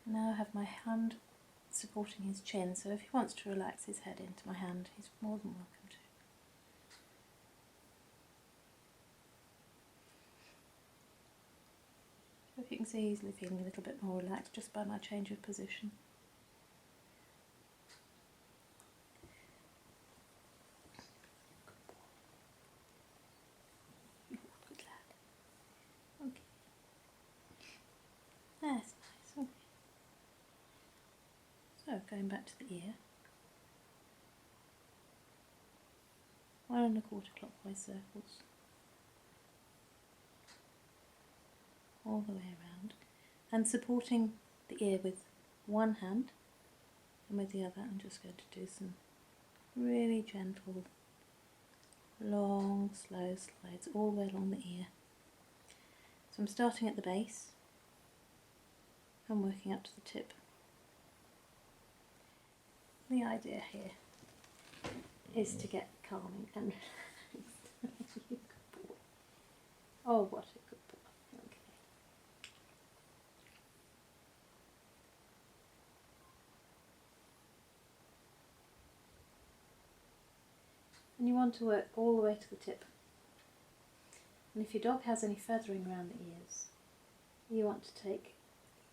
Now I have my hand supporting his chin, so if he wants to relax his head into my hand, he's more than welcome to. So if you can see, easily feeling a little bit more relaxed just by my change of position. Good lad. Okay. That's nice. Okay. So going back to the ear. 1 1/4 clockwise circles all the way around, and supporting the ear with one hand, and with the other I'm just going to do some really gentle, long, slow slides all the way along the ear. So I'm starting at the base and working up to the tip. The idea here is to get calming and relaxed. You good boy. Oh, what a good boy. Okay. And you want to work all the way to the tip. And if your dog has any feathering around the ears, you want to take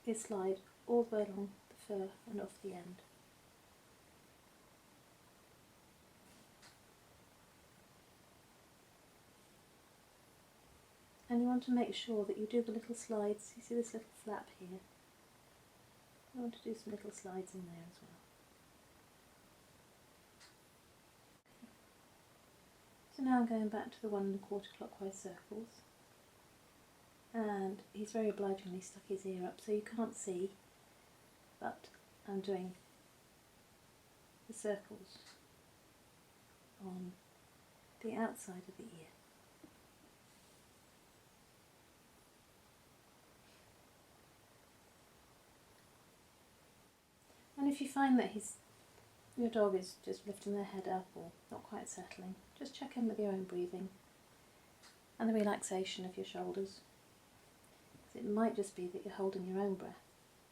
this slide all the way along the fur and off the end. And you want to make sure that you do the little slides. You see this little flap here? You want to do some little slides in there as well. So now I'm going back to the 1 1/4 clockwise circles, and he's very obligingly stuck his ear up so you can't see, but I'm doing the circles on the outside of the ear. And if you find that your dog is just lifting their head up or not quite settling, just check in with your own breathing and the relaxation of your shoulders. It might just be that you're holding your own breath,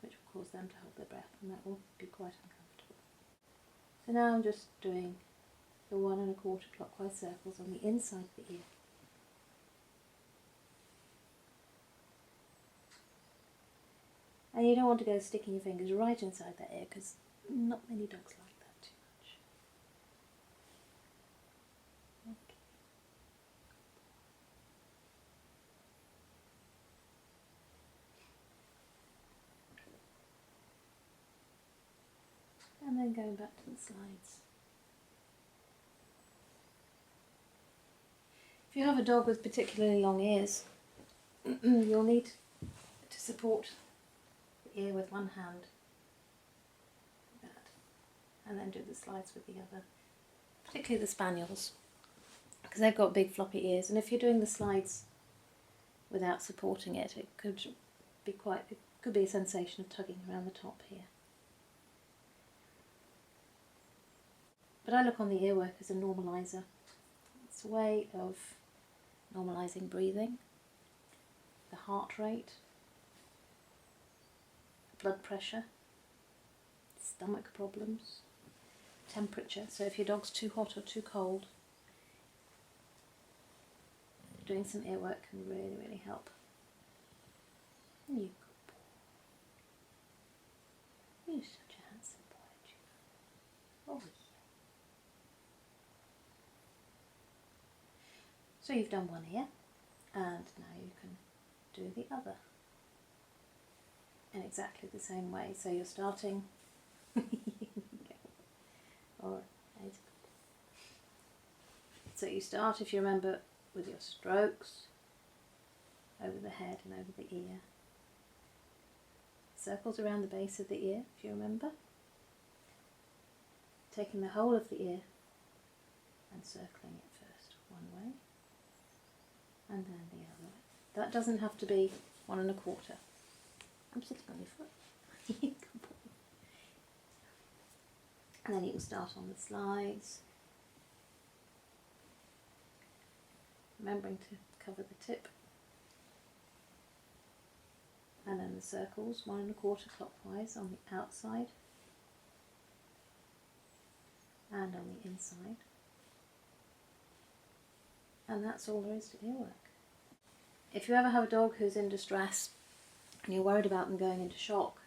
which will cause them to hold their breath, and that will be quite uncomfortable. So now I'm just doing the 1 1/4 clockwise circles on the inside of the ear. And you don't want to go sticking your fingers right inside that ear, because not many dogs like that too much. Okay. And then going back to the slides. If you have a dog with particularly long ears, you'll need to support the ear with one hand, like that, and then do the slides with the other, particularly the spaniels, because they've got big floppy ears, and if you're doing the slides without supporting it, it could be a sensation of tugging around the top here. But I look on the earwork as a normaliser. It's a way of normalising breathing, the heart rate, blood pressure, stomach problems, temperature. So if your dog's too hot or too cold, doing some earwork can really, really help. You good boy. You're such a handsome boy, aren't you? Oh, yeah. So you've done one ear, and now you can do the other in exactly the same way. So you're starting. Alright. So you start, if you remember, with your strokes over the head and over the ear. Circles around the base of the ear, if you remember. Taking the whole of the ear and circling it first one way and then the other way. That doesn't have to be 1 1/4. I'm sitting on your foot. Good boy. And then you can start on the slides, remembering to cover the tip, And then the circles, 1 1/4 clockwise on the outside and on the inside. And that's all there is to earwork. If you ever have a dog who's in distress and you're worried about them going into shock,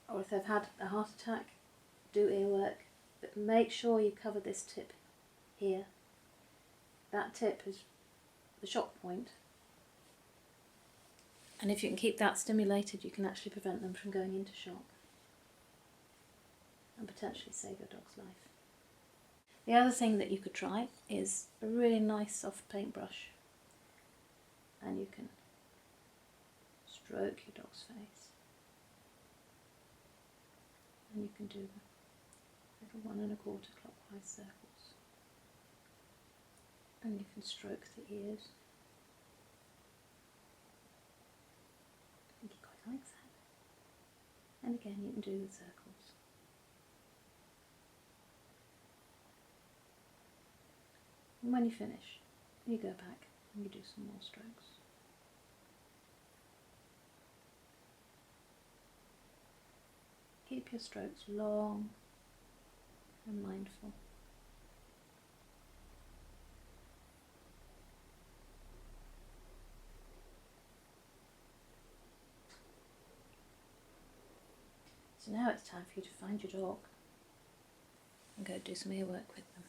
or if they've had a heart attack, do earwork, but make sure you cover this tip here. That tip is the shock point, and if you can keep that stimulated, you can actually prevent them from going into shock and potentially save your dog's life. The other thing that you could try is a really nice soft paintbrush, and you can stroke your dog's face, and you can do the little 1 1/4 clockwise circles, and you can stroke the ears. I think he quite likes that. And again, you can do the circles. And when you finish, you go back and you do some more strokes. Keep your strokes long and mindful. So now it's time for you to find your dog and go do some earwork with them.